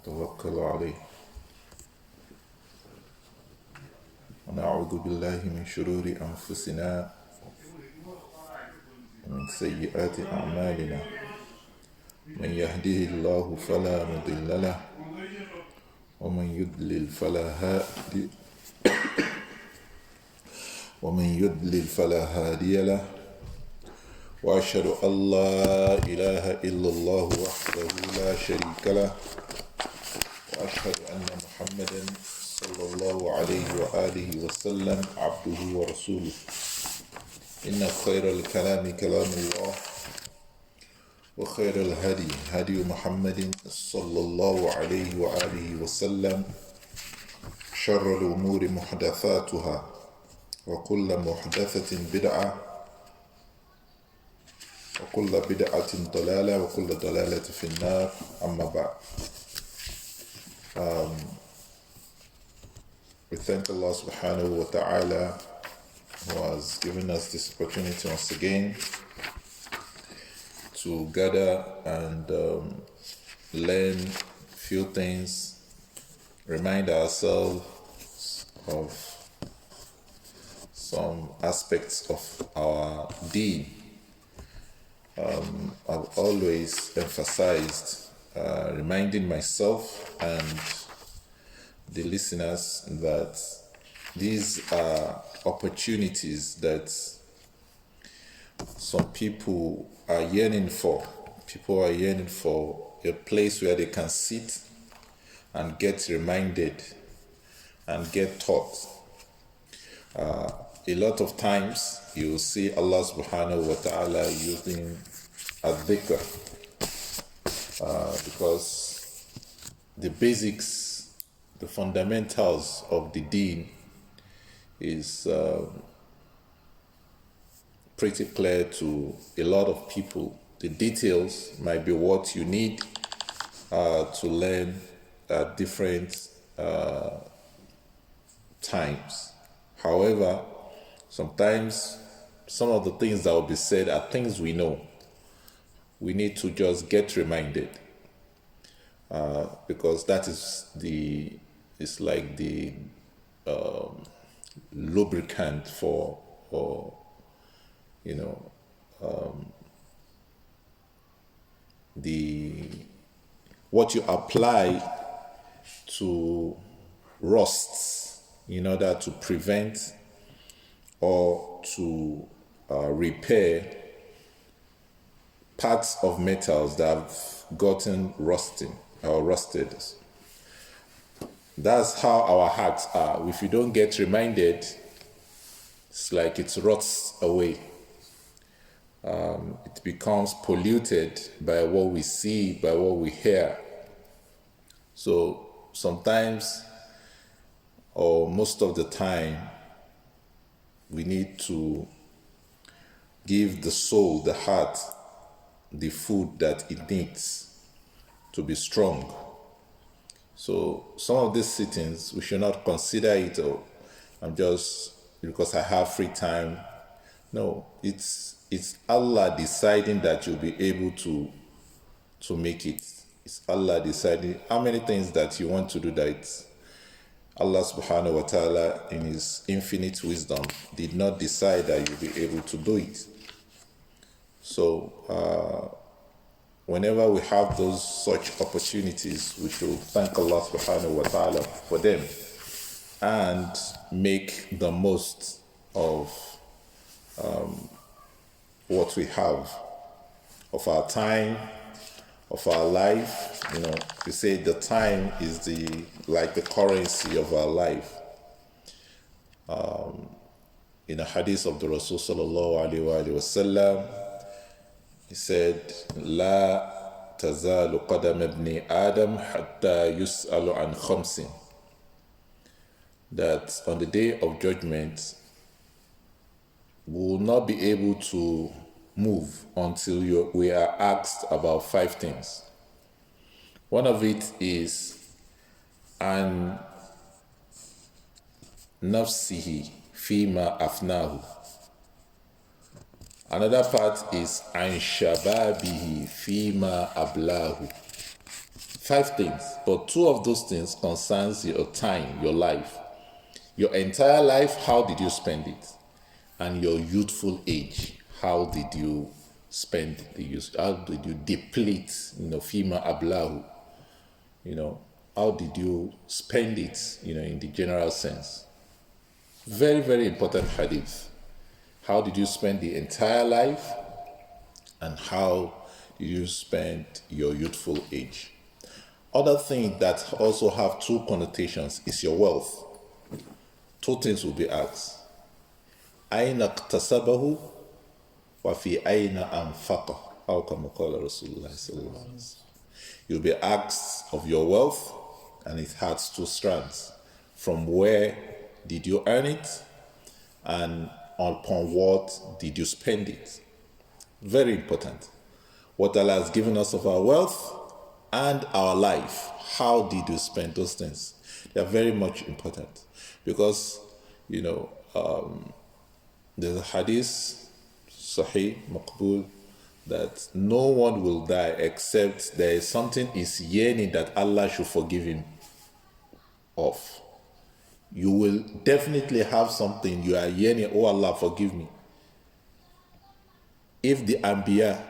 ونتوكل عليه ونعوذ بالله من شرور أنفسنا ومن سيئات أعمالنا من يهده الله فلا مضل له ومن يضلل فلا هادي له وأشهد أن لا إله إلا الله وحده لا شريك له وأشهد أن محمدا صلى الله عليه وآله وسلم عبده ورسوله إن خير الكلام كلام الله وخير الهدي هدي محمد صلى الله عليه وآله وسلم شر الأمور محدثاتها وكل محدثة بدعة وكل بدعة ضلالة وكل ضلالة في النار أما بعد. We thank Allah subhanahu wa ta'ala who has given us this opportunity once again to gather and learn few things, remind ourselves of some aspects of our deen. I've always emphasized reminding myself and the listeners that these are opportunities that some people are yearning for. People are yearning for a place where they can sit and get reminded and get taught. A lot of times you will see Allah subhanahu wa ta'ala using dhikr because the basics, the fundamentals of the deen is pretty clear to a lot of people. The details might be what you need to learn at different times. However, sometimes some of the things that will be said are things we know. We need to just get reminded because that is it's like the lubricant for what you apply to rusts in order to prevent or to repair parts of metals that have gotten rusted. That's how our hearts are. If you don't get reminded, it's like it rots away. It becomes polluted by what we see, by what we hear. So sometimes, or most of the time, we need to give the soul, the heart, the food that it needs to be strong. So some of these sittings, we should not consider it, oh, I'm just, because I have free time. No, it's Allah deciding that you'll be able to make it. It's Allah deciding how many things that you want to do that Allah subhanahu wa ta'ala in His infinite wisdom did not decide that you'll be able to do it. So whenever we have those such opportunities, we should thank Allah subhanahu wa ta'ala for them and make the most of what we have, of our time, of our life. We say the time is like the currency of our life. In a hadith of the Rasul sallallahu alaihi wasallam, he said, "La tazalu qadam ibni Adam hatta yus'alu an khamsin." That on the day of judgment, we will not be able to move until we are asked about 5 things. One of it is an nafsihi fima afnahu. Another part is an shababihi fima ablahu. 5 things, but 2 of those things concerns your time, your life. Your entire life, how did you spend it? And your youthful age, how did you spend the use? How did you deplete, fima ablahu? How did you spend it, in the general sense? Very, very important hadith. How did you spend the entire life? And how did you spend your youthful age? Other things that also have 2 connotations is your wealth. 2 things will be asked. أين اكتسبه وفي أين أنفقه أو كما قال رسول الله صلى الله عليه وسلم. You'll be asked of your wealth, and it has 2 strands. From where did you earn it, and upon what did you spend it? Very important. What Allah has given us of our wealth and our life, how did you spend those things? They are very much important, because there's a hadith, Sahih, Maqbul, that no one will die except there is something is yearning that Allah should forgive him of. You will definitely have something you are yearning, oh Allah, forgive me. If the Anbiya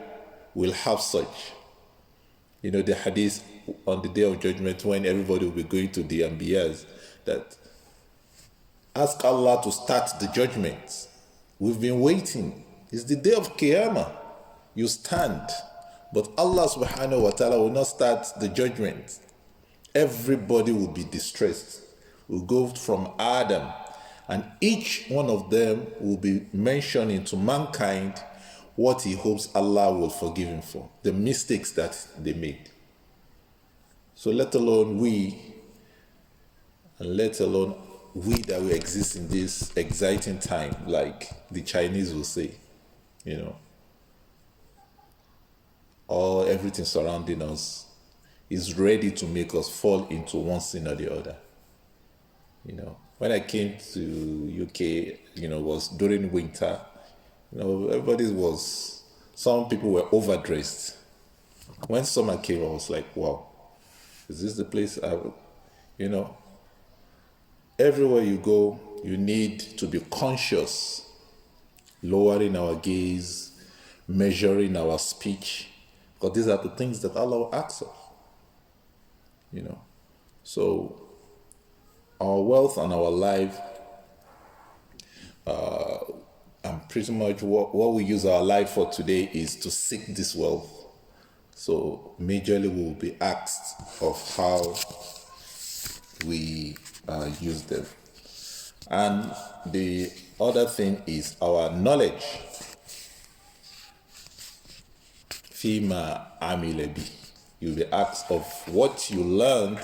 will have such, the hadith on the day of judgment when everybody will be going to the Anbiyas, that ask Allah to start the judgment. We've been waiting. It's the day of Qiyamah. You stand. But Allah subhanahu wa ta'ala will not start the judgment. Everybody will be distressed. We'll go from Adam, and each one of them will be mentioning to mankind what he hopes Allah will forgive him for, the mistakes that they made. So let alone we that we exist in this exciting time, like the Chinese will say, or everything surrounding us is ready to make us fall into one sin or the other. When I came to UK, was during winter, some people were overdressed. When summer came, I was like, wow, is this the place everywhere you go, you need to be conscious, lowering our gaze, measuring our speech, because these are the things that Allah will ask of. So our wealth and our life, and pretty much what we use our life for today is to seek this wealth. So majorly we will be asked of how we use them. And the other thing is our knowledge. Fima amilebi. You'll be asked of what you learned,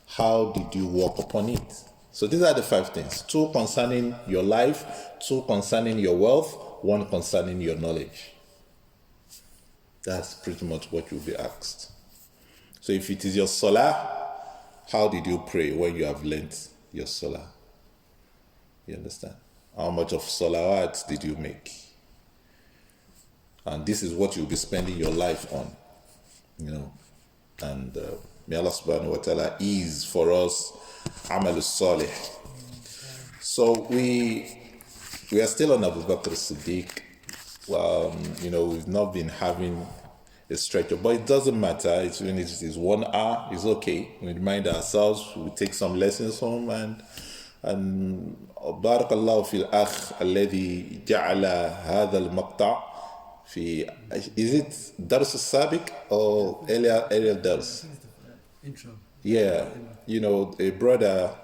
how did you work upon it? So these are the 5 things. 2 concerning your life, 2 concerning your wealth, 1 concerning your knowledge. That's pretty much what you'll be asked. So if it is your salah, how did you pray when you have learnt your salah? You understand? How much of salawat did you make? And this is what you'll be spending your life on. And may Allah subhanahu wa ta'ala ease for us amal salih. So we are still on Abu Bakr As-Siddeeq. We've not been having a stretch, but it doesn't matter. Even if it is 1 hour, it's okay. We remind ourselves, we take some lessons home, and barakallahu fil akh alladhi ja'ala hadha al-maqta' fi, is it dars al-sabiq or earlier dars? Intro. Yeah, a brother,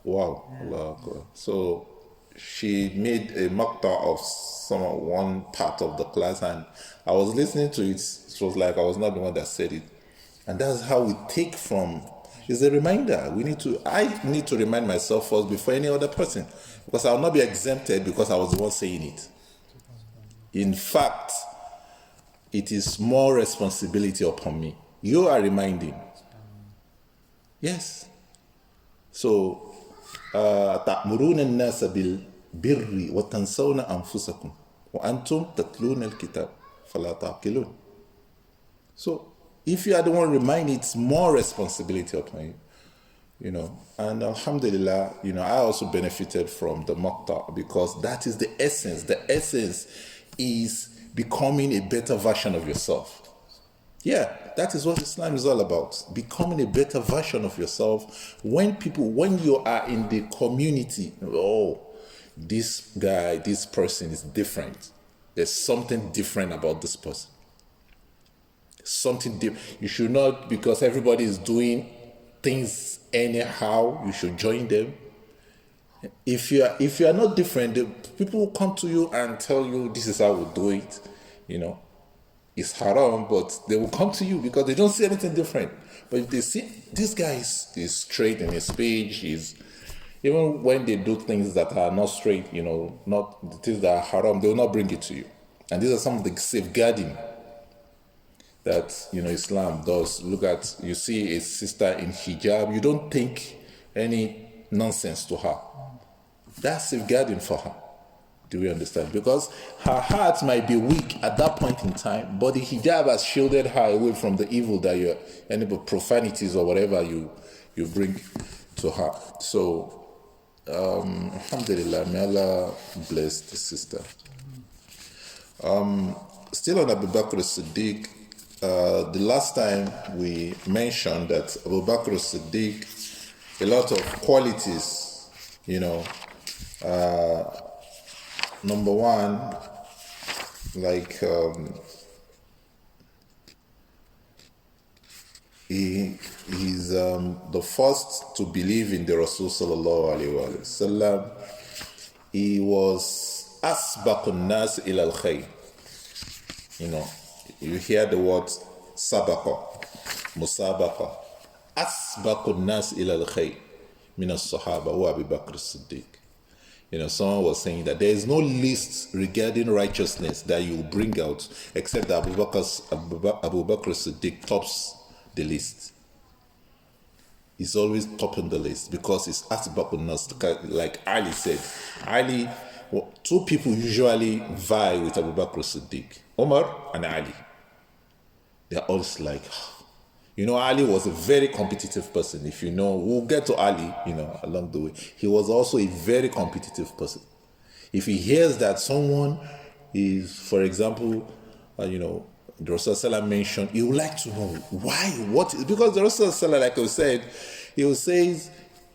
wow, Allah Akbar. So she made a maqta of one part of the class, and I was listening to it. It was like I was not the one that said it, and that's how we take from. It's a reminder. I need to remind myself first before any other person, because I will not be exempted because I was the one saying it. In fact, it is more responsibility upon me. You are reminding. Yes. So, تأمرون الناس بالبر وتنسون أنفسكم وأنتم تتلون الكتاب فلا تعقلون. So, If you are the one reminding, it's more responsibility upon you. And alhamdulillah, I also benefited from the maqta, because that is the essence. The essence is becoming a better version of yourself. Yeah, that is what Islam is all about. Becoming a better version of yourself. When you are in the community, this guy, this person is different. There's something different about this person. Something different. You should not, because everybody is doing things anyhow, you should join them. If you are not different, people will come to you and tell you this is how we do it. It's haram, but they will come to you because they don't see anything different. But if they see this guy is straight in his speech, even when they do things that are not straight, not the things that are haram, they will not bring it to you. And these are some of the safeguarding that Islam does. Look at, you see a sister in hijab, you don't think any nonsense to her. That's safeguarding for her. Do we understand? Because her heart might be weak at that point in time, but the hijab has shielded her away from the evil that any profanities or whatever you bring to her. So alhamdulillah, may Allah bless the sister. Still on Abu Bakr As-Siddeeq, the last time we mentioned that Abu Bakr As-Siddeeq, a lot of qualities, number one, he's the first to believe in the Rasul sallallahu alaihi wasallam. He was asbaqun nas ila al-khayr. You hear the word sabaqa, musabaqa. Asbaqun nas ila al-khayr min as-sahaba wa Abu Bakr As-Siddeeq. Someone was saying that there is no list regarding righteousness that you bring out except that Abu Bakr As-Siddeeq tops the list. He's always topping the list because it's asbaqun nas. Like Ali said, two people usually vie with Abu Bakr As-Siddeeq, Umar and Ali. They're always like, Ali was a very competitive person. If we'll get to Ali, along the way. He was also a very competitive person. If he hears that someone is, for example, the Rasul mentioned, he would like to know why, because the Rasul, like I said, he will say,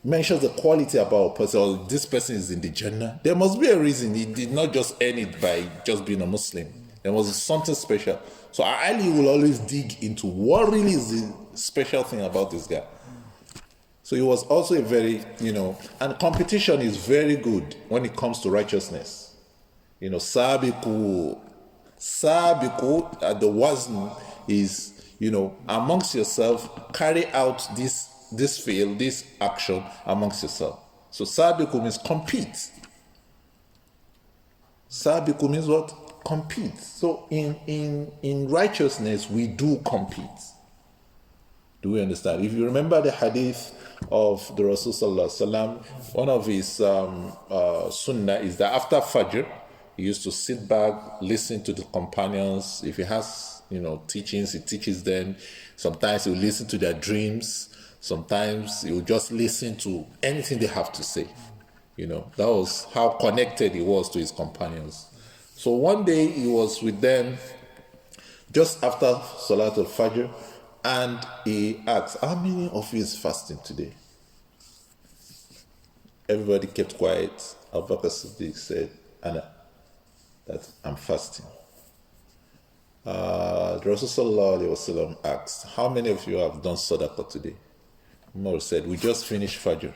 mentions the quality about a person, or this person is in the Jannah. There must be a reason. He did not just earn it by just being a Muslim. There was something special. So Ali will always dig into what really is the special thing about this guy. So he was also a very, and competition is very good when it comes to righteousness. Sabiqu at the wazn is, amongst yourself, carry out this field, this action amongst yourself. So sabiqu means compete. Sabiqu means what? Compete. So in righteousness, we do compete. Do we understand? If you remember the hadith of the Rasul sallallahu alaihi wasallam, one of his sunnah is that after Fajr, he used to sit back, listen to the companions. If he has, teachings, he teaches them. Sometimes he will listen to their dreams. Sometimes he will just listen to anything they have to say. That was how connected he was to his companions. So one day he was with them just after Salatul Fajr, and he asked, how many of you is fasting today? Everybody kept quiet. Abu Bakr As-Siddeeq said, Anna, that I'm fasting. The Rasul sallallahu alaihi wasallam asked, how many of you have done sadaqah today? Umar said, we just finished Fajr.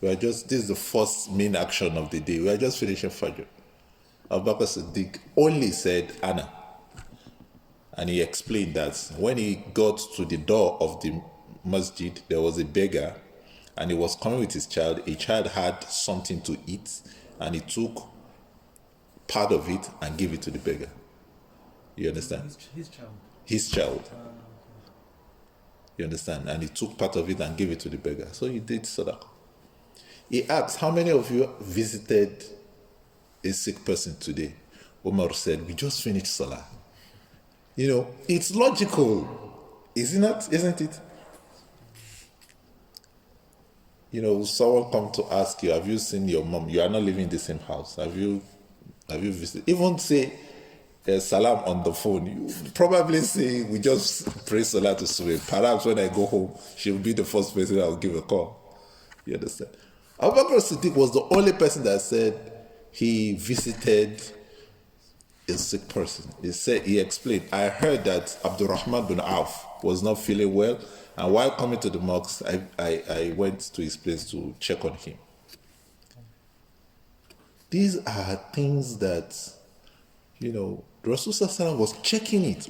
This is the first main action of the day. We are just finishing Fajr. Abu Bakr As-Siddeeq only said, Anna. And he explained that when he got to the door of the masjid, there was a beggar, and he was coming with his child. A child had something to eat, and he took part of it and gave it to the beggar. You understand? His child. His child. You understand? And he took part of it and gave it to the beggar. So he did sadaqah. He asked, how many of you visited a sick person today? Umar said, we just finished salah. It's logical. Is it not? Isn't it? Someone come to ask you, have you seen your mom? You are not living in the same house. Have you visited? Even say salam on the phone. You probably say, we just pray salat to Subh. Perhaps when I go home, she'll be the first person I'll give a call. You understand? Abu Bakr As-Siddeeq was the only person that said he visited a sick person. He explained, I heard that Abdurrahman bin Auf was not feeling well, and while coming to the mosque, I went to his place to check on him. These are things that, the Rasul was checking it.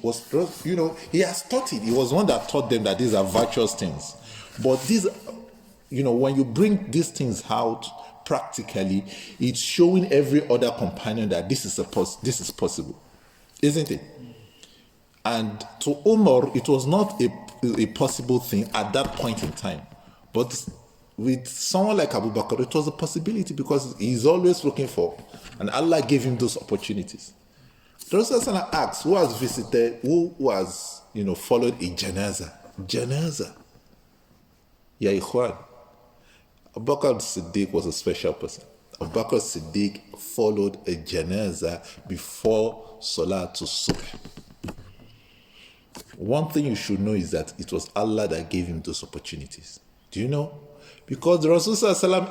He has taught it. He was one that taught them that these are virtuous things. But these, when you bring these things out practically, it's showing every other companion that this is possible, isn't it? And to Umar, it was not a possible thing at that point in time. But with someone like Abu Bakr, it was a possibility because he's always looking for, and Allah gave him those opportunities. The Rasul asked, who has followed a janaza? Janaza. Ya Ikhwan. Abu Bakr As-Siddeeq was a special person. Abu Bakr As-Siddeeq followed a janaza before Salatul Subh. One thing you should know is that it was Allah that gave him those opportunities. Do you know? Because the Rasul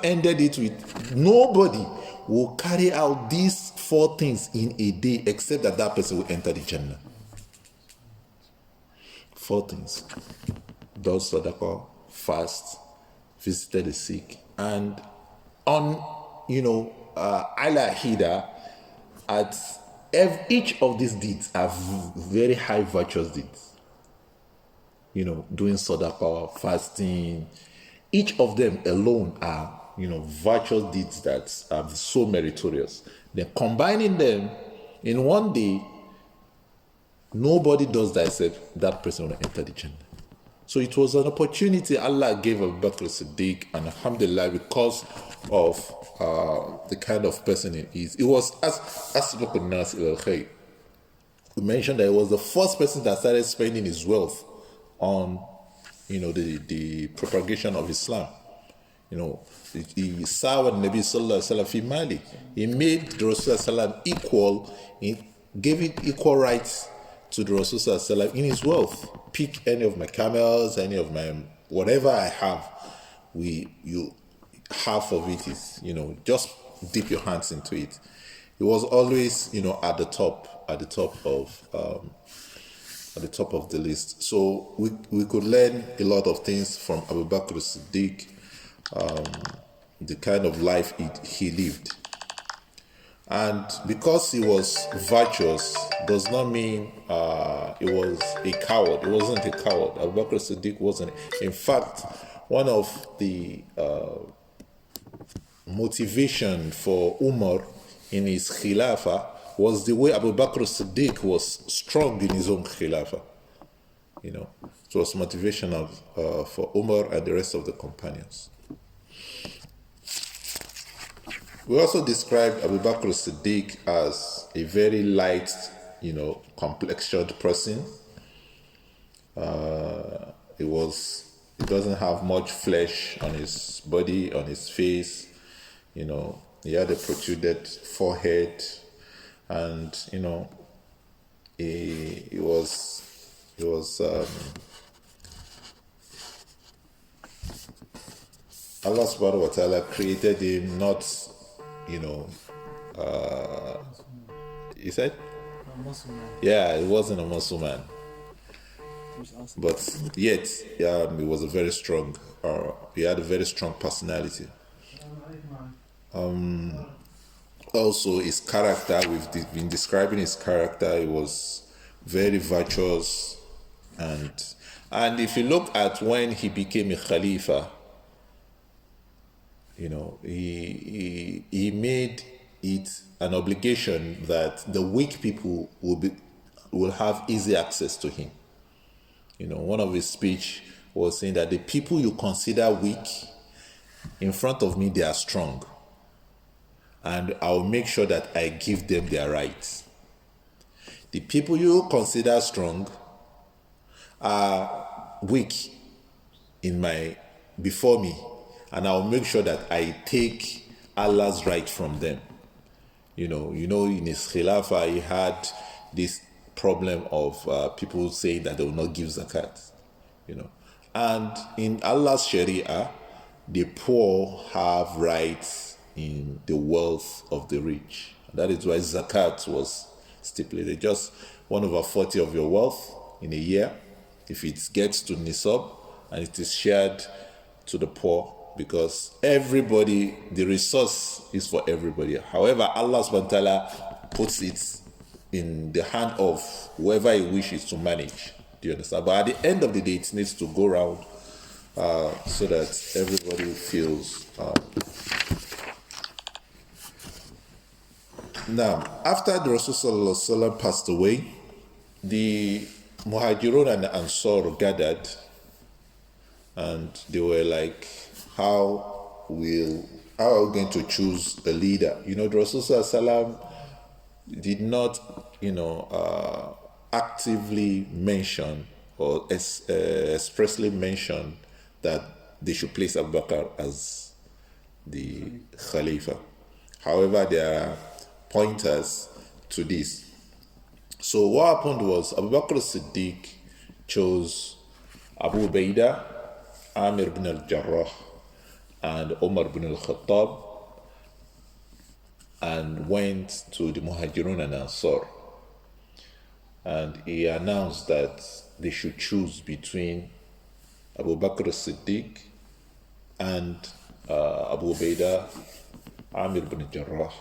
ended it with, nobody will carry out these 4 things in a day except that person will enter the Jannah. 4 things. Does sadaqah, fast, visited the sick, and on, ala hida, at each of these deeds are very high virtuous deeds. Doing sadaqah, fasting, each of them alone are, virtuous deeds that are so meritorious. Then combining them in one day, nobody does that except that person will enter the Jannah. So it was an opportunity Allah gave Abu Bakr As-Siddeeq, and alhamdulillah, because of the kind of person he is. It was asbaqun nas ila al-khayr. We mentioned that it was the first person that started spending his wealth on, the propagation of Islam. He saw Nabi sallallahu alaihi wasallam fi mali. He made the Rasul sallallahu equal. He gave it equal rights to the Rasul sallallahu in his wealth. Pick any of my camels, any of my whatever I have. Half of it is, just dip your hands into it. It was always, at the top of the list. So we could learn a lot of things from Abu Bakr As-Siddeeq, the kind of life he lived. And because he was virtuous does not mean he was a coward. He wasn't a coward. Abu Bakr As-Siddeeq wasn't. In fact, one of the motivation for Umar in his Khilafah was the way Abu Bakr As-Siddeeq was strong in his own Khilafah. It was motivation for Umar and the rest of the companions. We also described Abu Bakr As-Siddeeq as a very light, complexioned person. He doesn't have much flesh on his body, on his face. He had a protruded forehead, and he was Allah subhanahu wa ta'ala created him not, he said? Yeah, he wasn't a Muslim man. But yet, he was a very strong, he had a very strong personality. Also, his character, we've been describing his character, he was very virtuous. And if you look at when he became a Khalifa, he made it an obligation that the weak people will have easy access to him. One of his speech was saying that the people you consider weak, in front of me, they are strong. And I'll make sure that I give them their rights. The people you consider strong are weak before me, and I'll make sure that I take Allah's right from them. You know, in his Khilafah, he had this problem of people saying that they will not give zakat, And in Allah's Sharia, the poor have rights in the wealth of the rich. That is why zakat was stipulated. Just 1/40 of your wealth in a year, if it gets to nisab, and it is shared to the poor, because everybody, the resource is for everybody. However, Allah subhanahu wa ta'ala puts it in the hand of whoever he wishes to manage. Do you understand? But at the end of the day, it needs to go around so that everybody feels. Now, after the Rasul passed away, the Muhajirun and the Ansar gathered, and they were like, how are we going to choose a leader? The Rasul did not, actively mention or expressly mention that they should place Abu Bakr as the Khalifa. However, there are pointers to this. So what happened was Abu Bakr As-Siddeeq chose Abu Ubaidah, Amir ibn al-Jarrah, and Umar ibn al-Khattab, and went to the Muhajirun and Ansar. And he announced that they should choose between Abu Bakr As-Siddeeq and Abu Ubaidah, Amir ibn al-Jarrah.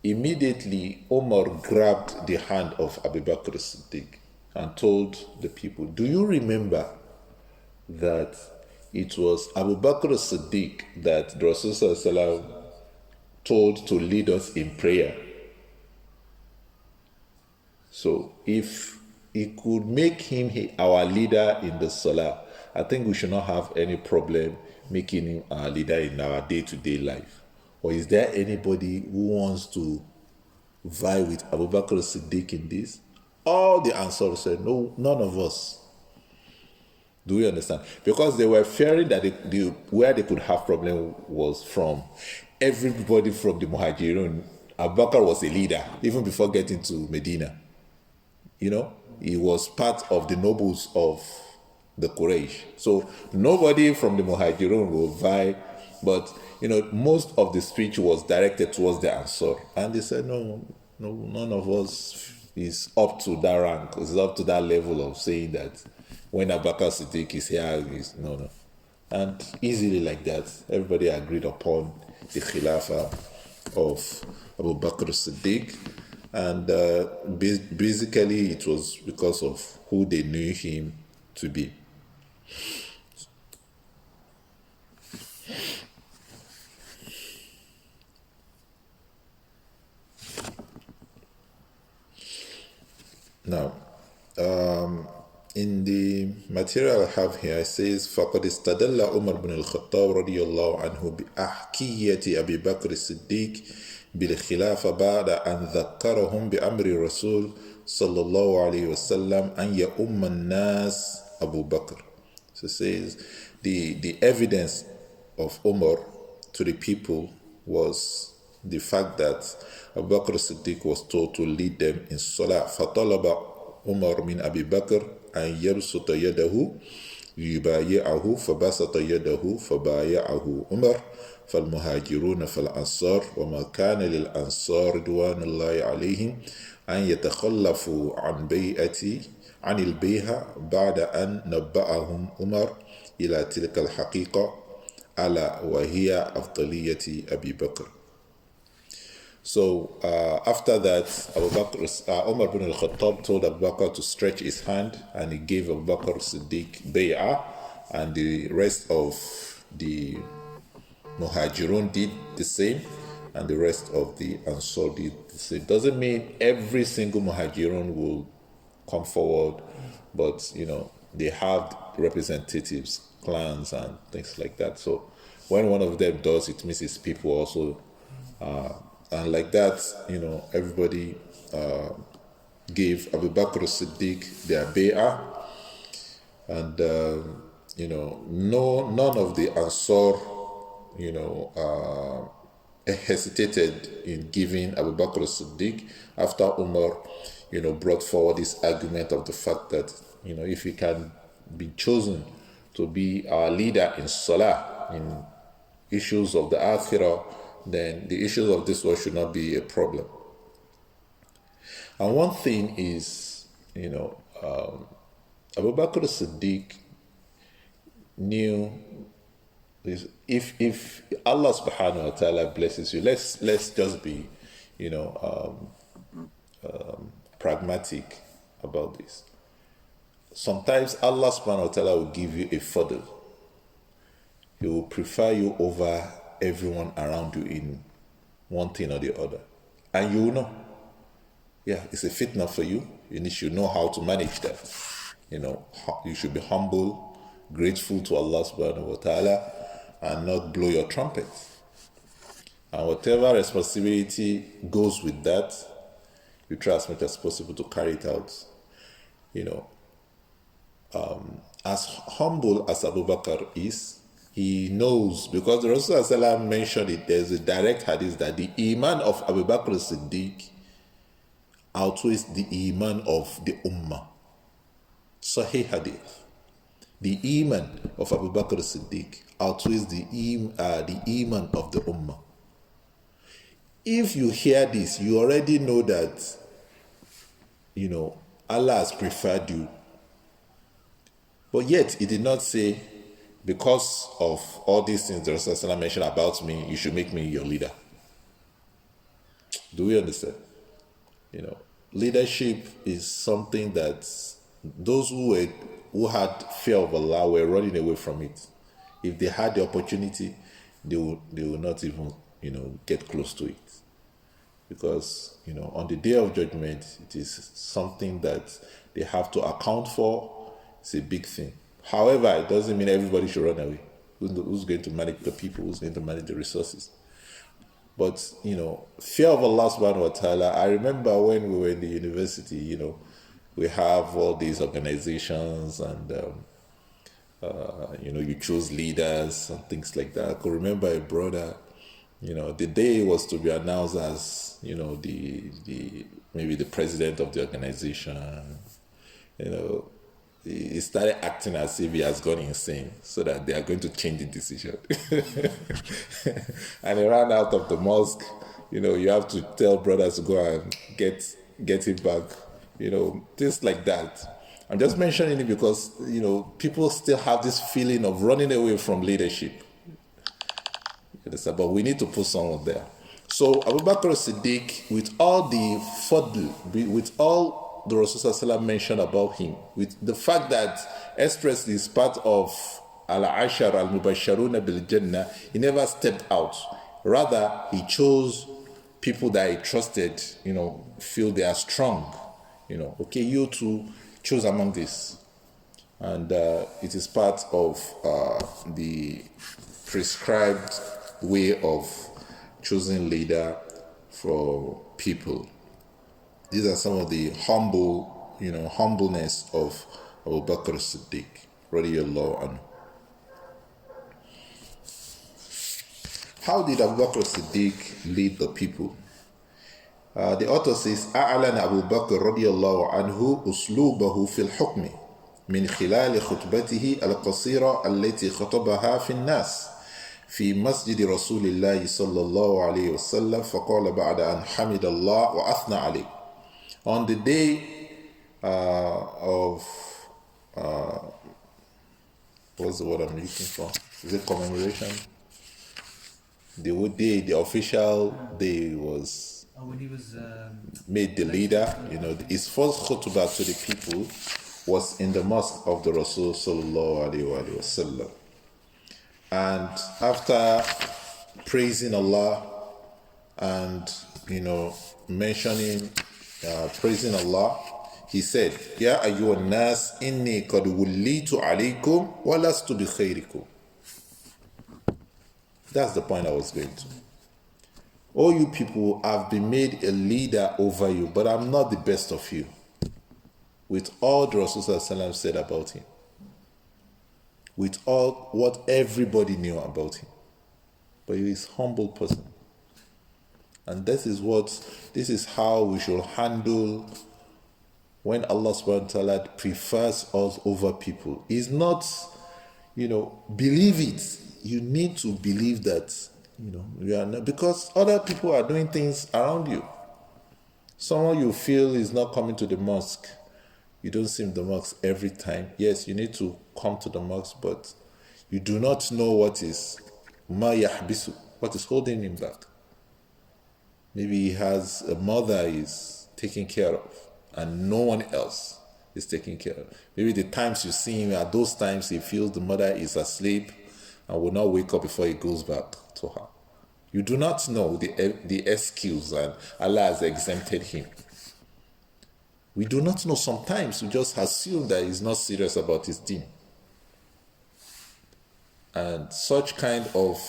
Immediately, Umar grabbed the hand of Abu Bakr As-Siddeeq and told the people, do you remember that it was Abu Bakr As-Siddeeq that the Rasul told to lead us in prayer? So if he could make him our leader in the Salah, I think we should not have any problem making him our leader in our day-to-day life. Or is there anybody who wants to vie with Abu Bakr As-Siddeeq in this? All the Ansar said, no, none of us. Do you understand? Because they were fearing that where they could have problem was from everybody from the Muhajirun. Abu Bakr was a leader, even before getting to Medina. He was part of the nobles of the Quraysh. So nobody from the Muhajirun will vie, but most of the speech was directed towards the Ansar. And they said, no, none of us is up to that rank, is up to that level of saying that when Abu Bakr As-Siddeeq is here, no. And easily like that, everybody agreed upon the Khilafah of Abu Bakr As-Siddeeq. And basically it was because of who they knew him to be. Now, in the material I have here, it says فَقَدْ اسْتَدَلَّ عُمَرْ بْنُ الْخَطَّابِ رَضِيَ اللَّهُ عَنْهُ بِأَحْكِيَّةِ أَبِي بَكْرِ الصِّدِّيقِ بالخلافة بعد أن ذكرهم بأمر الرسول صلى الله عليه وسلم أن يؤم الناس أبو بكر. So it says the evidence of Umar to the people was the fact that Abu Bakr As-Siddeeq was told to lead them in Salah. فطلب عمر من أبي بكر أن يبسط يده يبايعه فبسط يده فبايعه عمر فالمهاجرون فالأنصار وما كان للأنصار رضوان الله عليهم أن يتخلفوا عن البيعة بعد أن نبأهم عمر إلى تلك الحقيقة ألا وهي أفضلية أبي بكر. So after that, Umar ibn al-Khattab told Abu Bakr to stretch his hand, and he gave Abu Bakr As-Siddeeq bay'ah, and the rest of the Muhajirun did the same, and the rest of the Ansar did the same. Doesn't mean every single Muhajirun will come forward, but they have representatives, clans, and things like that. So when one of them does, it means his people also. And like that, everybody gave Abu Bakr As-Siddeeq their bay'ah. And none of the Ansar, hesitated in giving Abu Bakr As-Siddeeq after Umar, brought forward this argument of the fact that, if he can be chosen to be our leader in Salah, in issues of the Akhirah, then the issues of this world should not be a problem. And one thing is, Abu Bakr As-Siddeeq knew this. If Allah subhanahu wa ta'ala blesses you, let's just be, pragmatic about this. Sometimes Allah subhanahu wa ta'ala will give you a fadl. He will prefer you over everyone around you in one thing or the other. And you will know. Yeah, it's a fitna for you. You should know how to manage that. You should be humble, grateful to Allah subhanahu wa ta'ala, and not blow your trumpet. And whatever responsibility goes with that, you try as much as possible to carry it out. As humble as Abu Bakr is, he knows, because the Rasulullah mentioned it, there's a direct hadith that the iman of Abu Bakr As-Siddeeq outweighs the iman of the ummah. Sahih hadith. The iman of Abu Bakr As-Siddeeq outweighs the iman of the ummah. If you hear this, you already know that, Allah has preferred you. But yet, He did not say, because of all these things the Rasulullah mentioned about me, you should make me your leader. Do we understand? Leadership is something that those who had fear of Allah were running away from it. If they had the opportunity, they will not even, get close to it. Because, on the day of judgment, it is something that they have to account for. It's a big thing. However, it doesn't mean everybody should run away. Who's going to manage the people? Who's going to manage the resources? But, fear of Allah subhanahu wa ta'ala, I remember when we were in the university, we have all these organizations and, you choose leaders and things like that. I could remember a brother, the day was to be announced as, maybe the president of the organization, he started acting as if he has gone insane so that they are going to change the decision. And he ran out of the mosque. You have to tell brothers to go and get it back. Things like that. I'm just mentioning it because, people still have this feeling of running away from leadership. But we need to put someone there. So Abu Bakr As-Siddeeq, with all the fadl, with all the Rasulullah mentioned about him, with the fact that expressly is part of Al-Ashar Al-Mubasharuna Bil-Jannah, he never stepped out. Rather, he chose people that he trusted, feel they are strong. Okay, you two choose among this. And it is part of the prescribed way of choosing leader for people. These are some of the humbleness of Abu Bakr As-Siddeeq, radiyallahu anhu. How did Abu Bakr As-Siddeeq lead the people? The author says, أعلن أبو بكر رضي الله عنه أسلوبه في الحكم من خلال خطبته القصيرة التي خطبها في الناس في مسجد رسول الله صلى الله عليه وسلم فقال بعد أن حمد الله وأثنى عليه. On the day of what's the word I'm looking for? Is it commemoration? The official day was when he was made the leader. His first khutbah to the people was in the mosque of the Rasul sallallahu alaihi wasallam. And after praising Allah and mentioning praising Allah, he said, Ya ayyuhan nas inni qad wullitu alaykum wa lastu bi khayrikum. That's the point I was going to. All you people have been made a leader over you, but I'm not the best of you. With all the Rasulullah said about him. with all what everybody knew about him. But he is a humble person. And this is how we should handle when Allah subhanahu wa ta'ala prefers us over people. It's not, believe it. You need to believe that, you are not, because other people are doing things around you. Someone you feel is not coming to the mosque. You don't see him in the mosque every time. Yes, you need to come to the mosque, but you do not know what is holding him back. Maybe he has a mother he's taking care of, and no one else is taking care of. Maybe the times you see him, at those times he feels the mother is asleep and will not wake up before he goes back to her. You do not know the excuse, and Allah has exempted him. We do not know. Sometimes we just assume that he's not serious about his deen. And such kind of,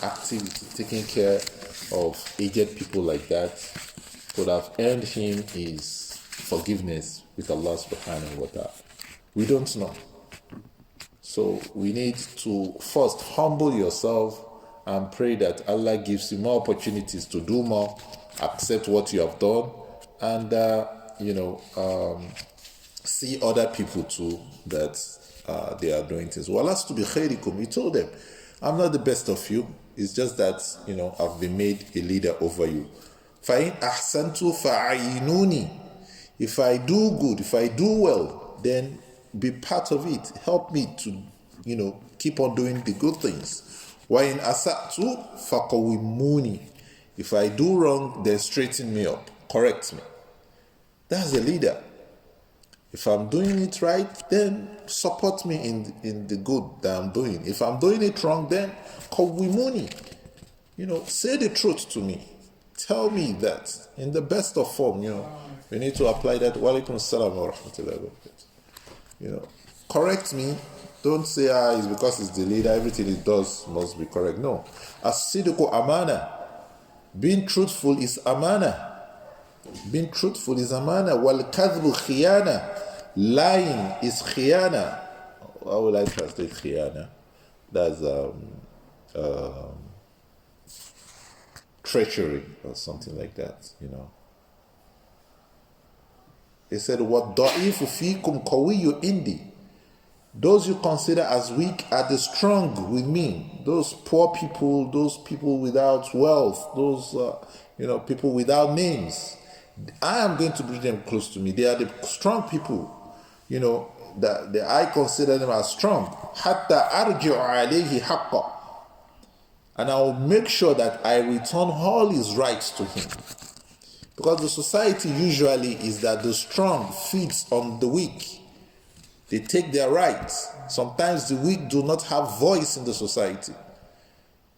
activity, taking care of aged people like that, could have earned him his forgiveness with Allah subhanahu wa ta'ala. We don't know. So we need to first humble yourself and pray that Allah gives you more opportunities to do more, accept what you have done, and see other people too that they are doing things. وَلَسْتُ بِخَيْرِكُمْ. He told them, I'm not the best of you. It's just that, I've been made a leader over you. فَإِنْ أَحْسَنْتُ فَعَيِّنُونِي. If I do good, if I do well, then be part of it. Help me to, keep on doing the good things. وَإِنْ أَسَأْتُ فَقَوِّمُونِي. If I do wrong, then straighten me up. Correct me. That's a leader. If I'm doing it right, then support me in the good that I'm doing. If I'm doing it wrong, then qawwimuni. Say the truth to me. Tell me that in the best of form. We need to apply that. Wa alaikum assalam wa rahmatullahi wa barakatuh. Correct me. Don't say it's because it's the leader, everything it does must be correct. No. As-sidqu amana. Being truthful is amana. Being truthful is amana. Wal kadhbu khiyana. Lying is khiyana. How will I translate khiyana? That's treachery or something like that, He said, "What da'ifu fikum qawiyyu indi." Those you consider as weak are the strong with me. Those poor people, those people without wealth, those people without names. I am going to bring them close to me. They are the strong people, that I consider them as strong. Hatta arji'u alayhi haqqa. And I will make sure that I return all his rights to him. Because the society usually is that the strong feeds on the weak. They take their rights. Sometimes the weak do not have voice in the society.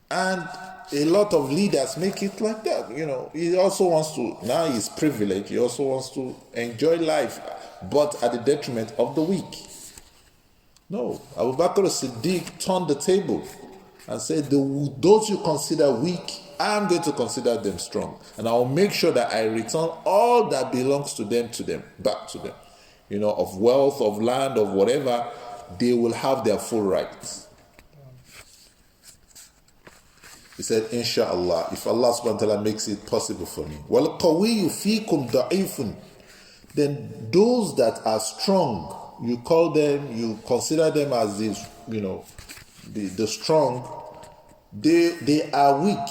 And a lot of leaders make it like that. He also wants to, now he's privileged, he also wants to enjoy life, but at the detriment of the weak. No, Abu Bakr As-Siddeeq turned the table and said, those you consider weak, I'm going to consider them strong. And I will make sure that I return all that belongs to them, back to them. Of wealth, of land, of whatever, they will have their full rights. He said, Inshallah, if Allah subhanahu wa ta'ala makes it possible for me. وَالْقَوِيُّ فِيكُمْ ضَعِيفٌ. Then those that are strong, you call them, you consider them as these, the strong, they are weak.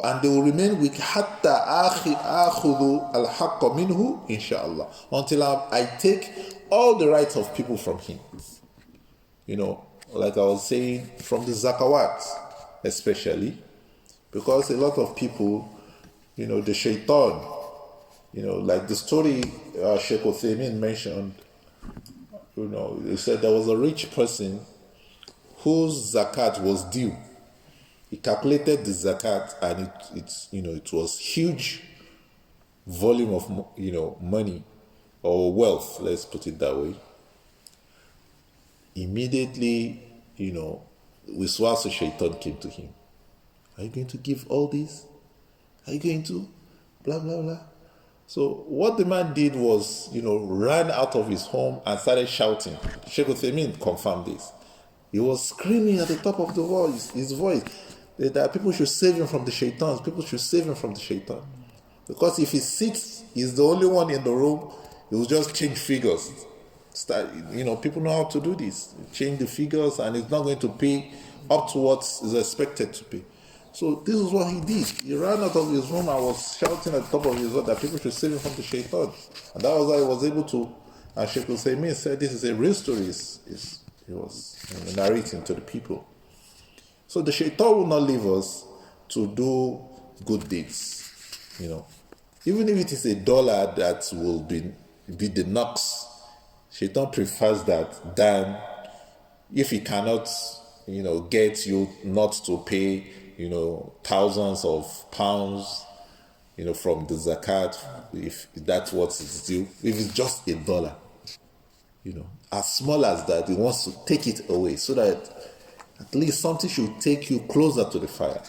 And they will remain weak hatta akhudhu al-haqqa minhu, inshallah, until I take all the rights of people from him. Like I was saying, from the zakawat especially, because a lot of people, the shaitan, like the story Sheikh Uthaymeen mentioned, he said there was a rich person whose zakat was due. He calculated the zakat, and it was huge volume of money or wealth, let's put it that way. Immediately, Wiswas Shaitan came to him. Are you going to give all this? Are you going to blah blah blah? So what the man did was, ran out of his home and started shouting. Sheikh Uthaymeen confirmed this. He was screaming at the top of the voice, his voice, that people should save him from the shaitans. People should save him from the shaitan. Because if he sits, he's the only one in the room, he will just change figures. People know how to do this. Change the figures, and it's not going to pay up to what is expected to pay. So this is what he did. He ran out of his room and was shouting at the top of his voice that people should save him from the shaitan. And that was how he was able to, as Sheikh Uthaymeen said, this is a real story. He was narrating to the people. So the shaitan will not leave us to do good deeds. Even if it is $1 that will be the knocks, shaitan prefers that than if he cannot, get you not to pay, thousands of pounds, from the zakat, if that's what it's due. If it's just $1, as small as that, he wants to take it away so that at least something should take you closer to the fire.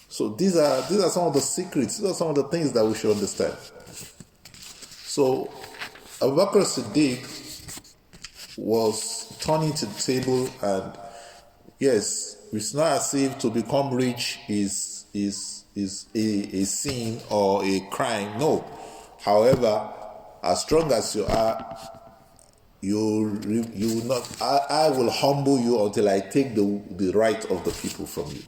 So these are some of the secrets. These are some of the things that we should understand. So Abu Bakr As-Siddeeq was turning to the table, and yes, it's not as if to become rich is a sin or a crime. No. However, as strong as you are, you will not. I will humble you until I take the right of the people from you.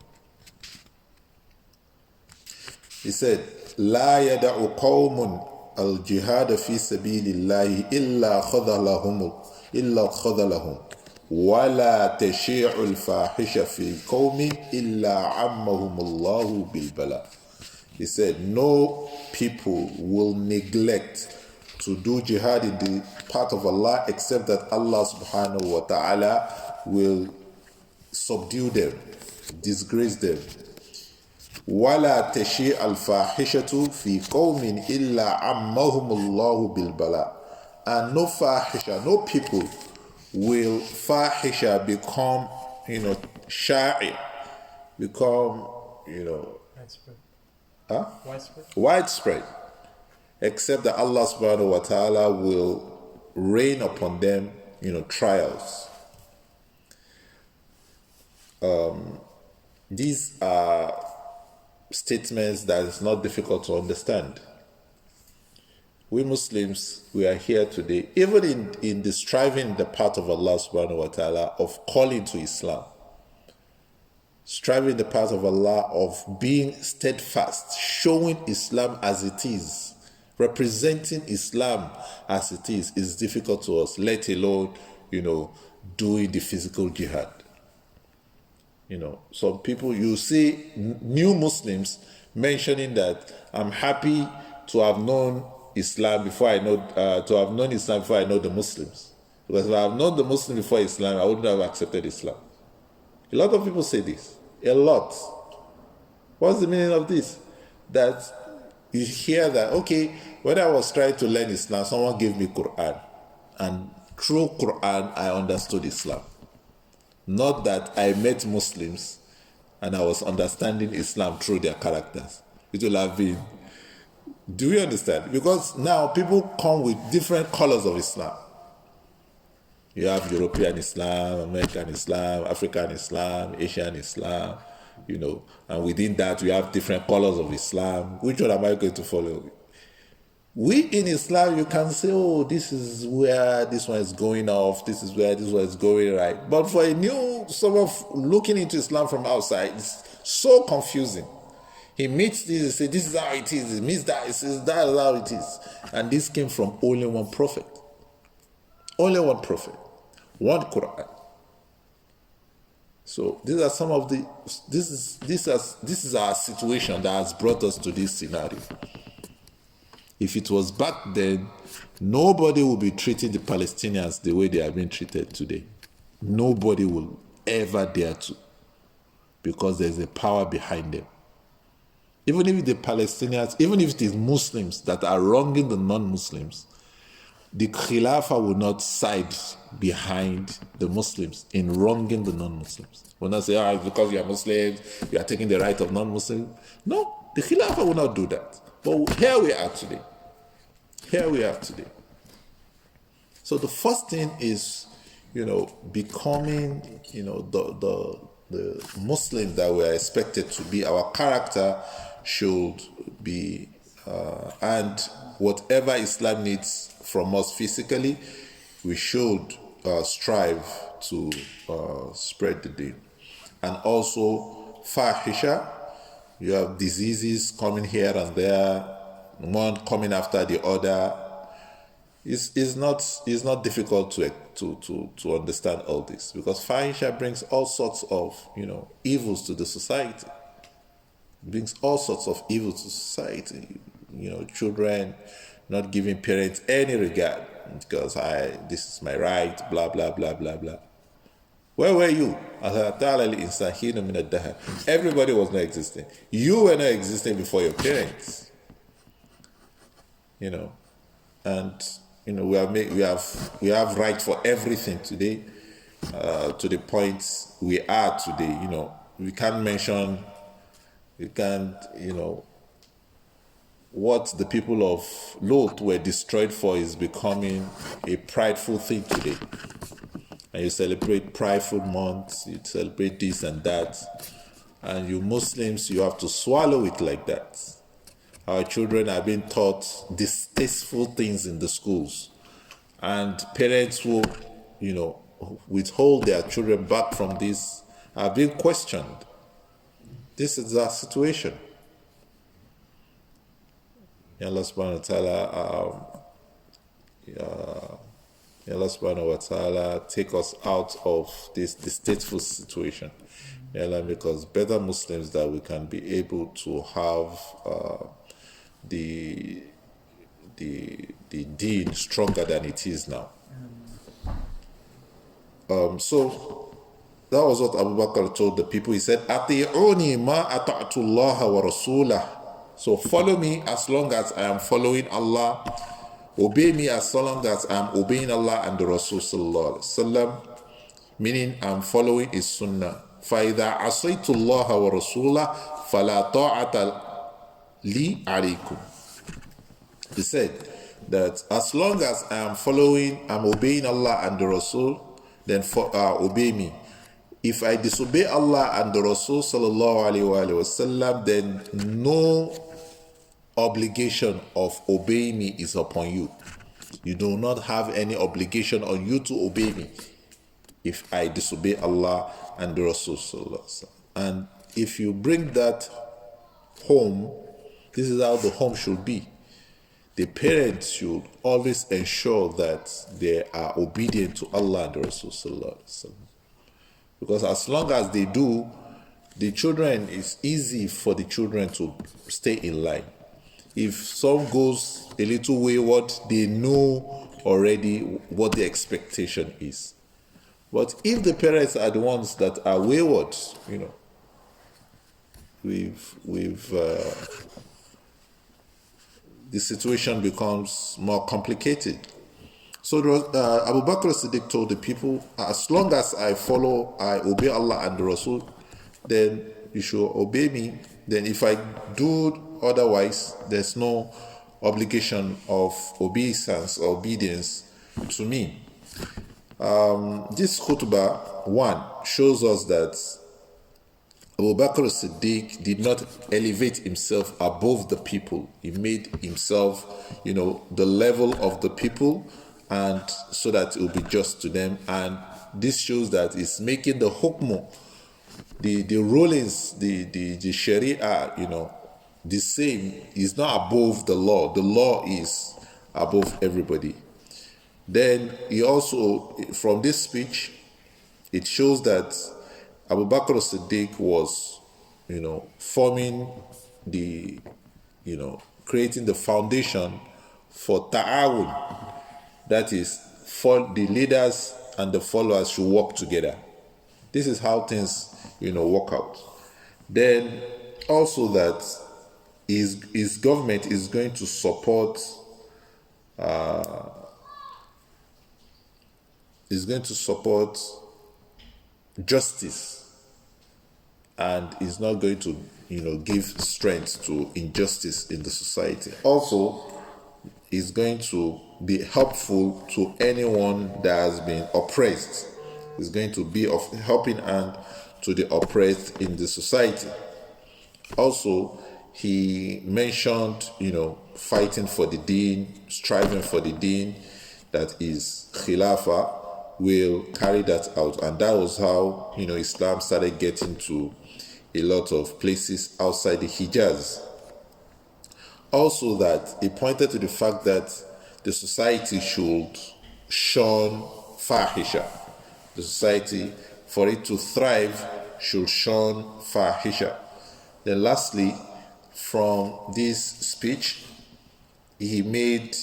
He said, لا يدع قوم الجهاد في سبيل الله إلا خذلهم ولا تشيع الفاحش في قوم إلا عمهم الله بالبلاء. He said, no people will neglect to do jihad in the path of Allah except that Allah subhanahu wa ta'ala will subdue them, disgrace them. وَلَا تَشِيءَ الْفَاحِشَةُ فِي قَوْمٍ إِلَّا عَمَّهُمُ اللَّهُ بِالْبَلَاءِ. And no fahisha, no people will fahisha become, sha'i, become, widespread, except that Allah subhanahu wa ta'ala will rain upon them, trials. These are statements that is not difficult to understand. We Muslims, we are here today, even in the striving the path of Allah subhanahu wa ta'ala, of calling to Islam, striving the path of Allah, of being steadfast, showing Islam as it is, representing Islam as it is difficult to us, let alone, doing the physical jihad. Some people, you see new Muslims mentioning that I'm happy to have known Islam before I know, the Muslims. Because if I have known the Muslims before Islam, I wouldn't have accepted Islam. A lot of people say this. A lot. What's the meaning of this? That you hear that, okay, when I was trying to learn Islam, someone gave me Quran. And through Quran, I understood Islam. Not that I met Muslims and I was understanding Islam through their characters. It will have been. Do you understand? Because now people come with different colors of Islam. You have European Islam, American Islam, African Islam, Asian Islam, and within that we have different colors of Islam. Which one am I going to follow? We in Islam, you can say, oh, this is where this one is going off, this is where this one is going right. But for a new someone looking into Islam from outside, it's so confusing. He meets this, he says, this is how it is. He meets that, he says, that is how it is. And this came from only one prophet. Only one prophet. One Quran. So these are some of the, this is our situation that has brought us to this scenario. If it was back then, nobody would be treating the Palestinians the way they are being treated today. Nobody will ever dare to, because there's a power behind them. Even if the Palestinians, even if it is Muslims that are wronging the non-Muslims, the Khilafah will not side behind the Muslims in wronging the non-Muslims. Will not say, because you are Muslims, you are taking the right of non-Muslims. No, The Khilafah will not do that. But here we are today. Here we are today. So the first thing is, becoming, the Muslim that we are expected to be. Our character should be, and whatever Islam needs from us physically, we should strive to spread the deen. And also, fahisha, you have diseases coming here and there, one coming after the other. It's not difficult to understand all this, because fahisha brings all sorts of evils to the society. It brings all sorts of evils to society. Children not giving parents any regard because this is my right, blah blah blah blah blah. Where were you? Everybody was not existing. You were not existing before your parents. And we have right for everything today, to the point we are today. We can't mention, what the people of Lot were destroyed for is becoming a prideful thing today. And you celebrate prideful months, you celebrate this and that, and you Muslims, you have to swallow it like that. Our children are being taught distasteful things in the schools, and parents who, withhold their children back from this are being questioned. This is our situation. Allah subhanahu wa ta'ala take us out of this distasteful situation. Allah make us better Muslims, that we can be able to have the deen stronger than it is now. So that was what Abu Bakr told the people. He said, "Ati'uni ma ata'tu Allah wa rasulah." So follow me as long as I am following Allah. Obey me as long as I am obeying Allah and the Rasul sallallahu alaihi wasallam. Meaning I'm following his sunnah. فَإِذَا عَصَيْتُ اللَّهَ وَرَسُولَهُ فَلَا طَاعَةَ لِي عَلَيْكُمْ. He said that as long as I'm obeying Allah and the Rasul, then obey me. If I disobey Allah and the Rasul sallallahu alaihi wasallam, then no obligation of obeying me is upon you. You do not have any obligation on you to obey me if I disobey Allah and the Rasul sallallahu alaihi wasallam. And if you bring that home, this is how the home should be. The parents should always ensure that they are obedient to Allah and the Rasul sallallahu alaihi wasallam. Because as long as they do, it's easy for the children to stay in line. If some goes a little wayward, they know already what the expectation is. But if the parents are the ones that are wayward, the situation becomes more complicated. So Abu Bakr As-Siddeeq told the people, as long as I obey Allah and the Rasul, then you should obey me. Then if I do otherwise, there's no obligation of obeisance or obedience to me. This khutbah, one, shows us that Abu Bakr As-Siddeeq did not elevate himself above the people. He made himself, the level of the people, and so that it will be just to them. And this shows that it's making the hukm, the rulings, the sharia, the same. Is not above the law. The law is above everybody. Then he also, from this speech, it shows that Abu Bakr As-Siddeeq was, forming creating the foundation for ta'awun. That is, for the leaders and the followers should work together. This is how things, work out. Then also that his government is going to support justice and is not going to, give strength to injustice in the society. Also, is going to be helpful to anyone that has been oppressed. Is going to be of helping hand to the oppressed in the society. Also, he mentioned, fighting for the deen, striving for the deen, that is Khilafah, will carry that out. And that was how, Islam started getting to a lot of places outside the Hijaz. Also, that he pointed to the fact that the society should shun fahisha. The society, for it to thrive, should shun fahisha. Then lastly, from this speech, he made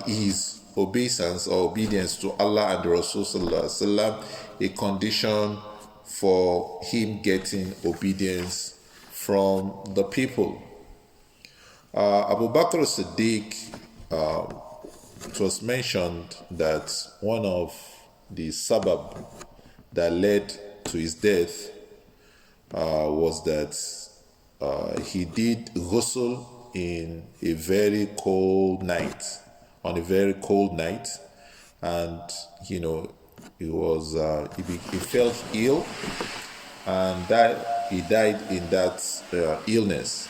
his obeisance or obedience to Allah and the Rasul Sallallahu Alaihi Wasallam a condition for him getting obedience from the people. Abu Bakr As-Siddeeq, it was mentioned that one of the sabab that led to his death was that he did ghusl in a very cold night, on a very cold night, and he felt ill, and that he died in that illness.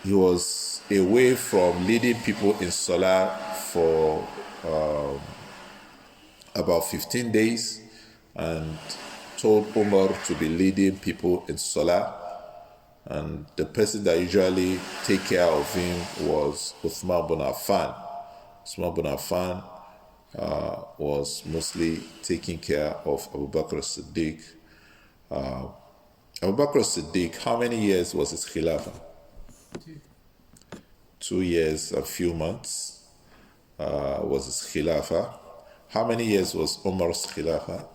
He was away from leading people in Salah for about 15 days, and told Umar to be leading people in Salah, and the person that usually take care of him was Uthman bin Affan. Uthman bin Affan was mostly taking care of Abu Bakr As-Siddeeq. Abu Bakr As-Siddeeq, how many years was his Khilafah? 2 years, a few months was his Khilafah. How many years was Umar's Khilafah?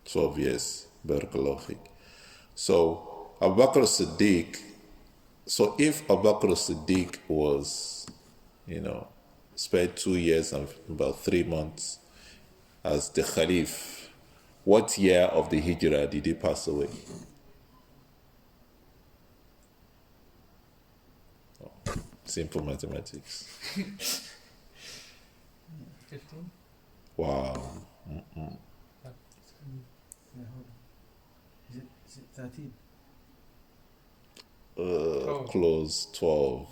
12 years. Barakallahu fiqh. So Abu Bakr As-Siddeeq, so if Abu Bakr As-Siddeeq was, spent 2 years and about 3 months as the Khalif, what year of the Hijrah did he pass away? Simple mathematics. 15? Wow. Is it 13? Close 12.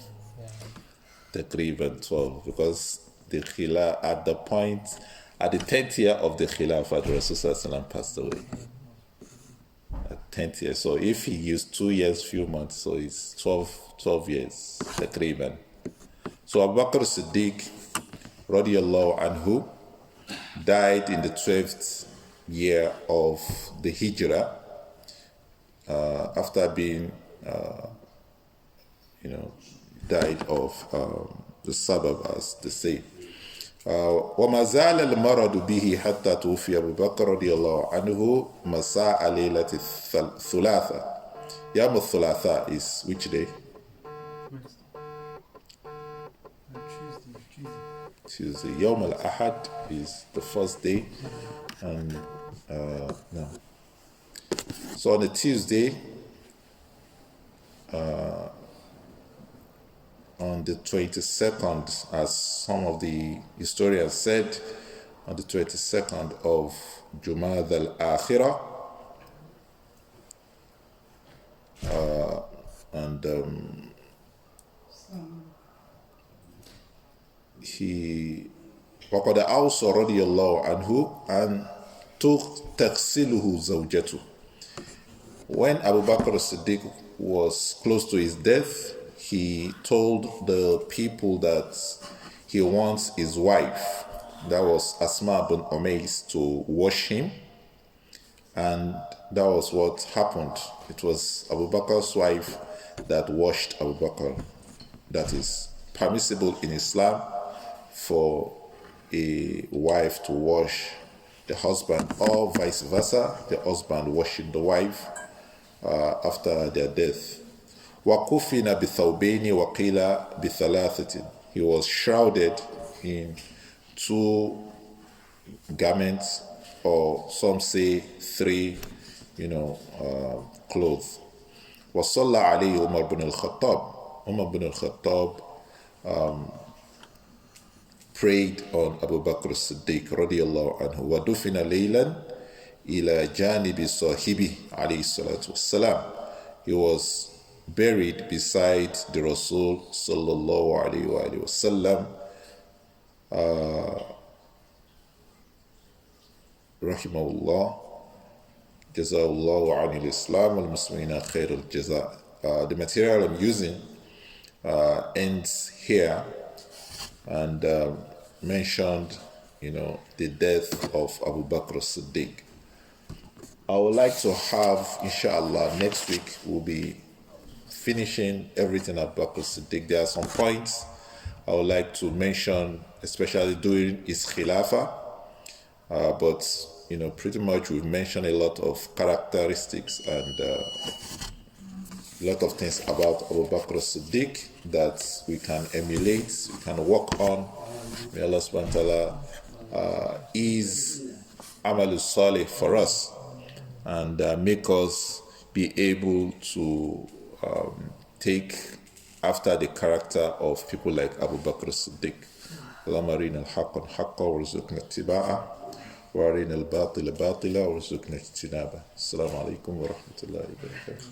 Taqriban 12. Because the Khilafah, at the 10th year of the Khilafah, the Rasul passed away. At 10th year. So if he used 2 years, few months, so it's 12 years. Taqriban. So Abu Bakr As-Siddeeq, radiyallahu anhu, died in the 12th year of the Hijrah, after being, died of the Sahabah, as they say. وما زال المرض به حتى توفي أبو بكر رضي الله عنه مساء ليلة الثلاثاء. يوم الثلاثاء is which day? Tuesday. Yawm al-Ahad is the first day, and no. So on a Tuesday, on the 22nd, as some of the historians said, on the 22nd of Jumad al-Akhirah, he وقد أوصى رضي الله عنه أن تغسله زوجته. When Abu Bakr As-Siddeeq was close to his death, he told the people that he wants his wife, that was Asma bin Umays, to wash him, and that was what happened. It was Abu Bakr's wife that washed Abu Bakr. That is permissible in Islam for a wife to wash the husband, or vice versa, the husband washing the wife after their death. وَكُفِنَ بِثَوْبَيْنِ وَقِيلَ بِثَلَاثَةٍ. He was shrouded in 2 garments. or some say 3, clothes. وصلى عليه عمر بن الخطاب. Umar bin al-Khattab prayed on Abu Bakr As-Siddeeq radiyallahu anhu. وَدُفِنَ لَيْلًا إِلَى جَانِبِ صَاحِبِهِ عليه الصلاة والسلام. He was buried beside the Rasul sallallahu alayhi wa sallam, rahimahullah. Jazahullahu anil Islam wal Muslimina khair al jaza. The material I'm using ends here and mentioned, the death of Abu Bakr As-Siddeeq. I would like to have, inshallah, next week we'll be finishing everything Abu Bakr As-Siddeeq. There are some points I would like to mention, especially during his Khilafah, but pretty much we've mentioned a lot of characteristics and a lot of things about Abu Bakr As-Siddeeq that we can emulate, we can work on. May Allah subhanahu wa ta'ala ease Amal Salih for us and make us be able to take after the character of people like Abu Bakr As-Siddeeq. اللهم أرنا الحق حقا وارزقنا اتباعه وأرنا الباطل باطلا وارزقنا اجتنابه. السلام عليكم ورحمة الله وبركاته.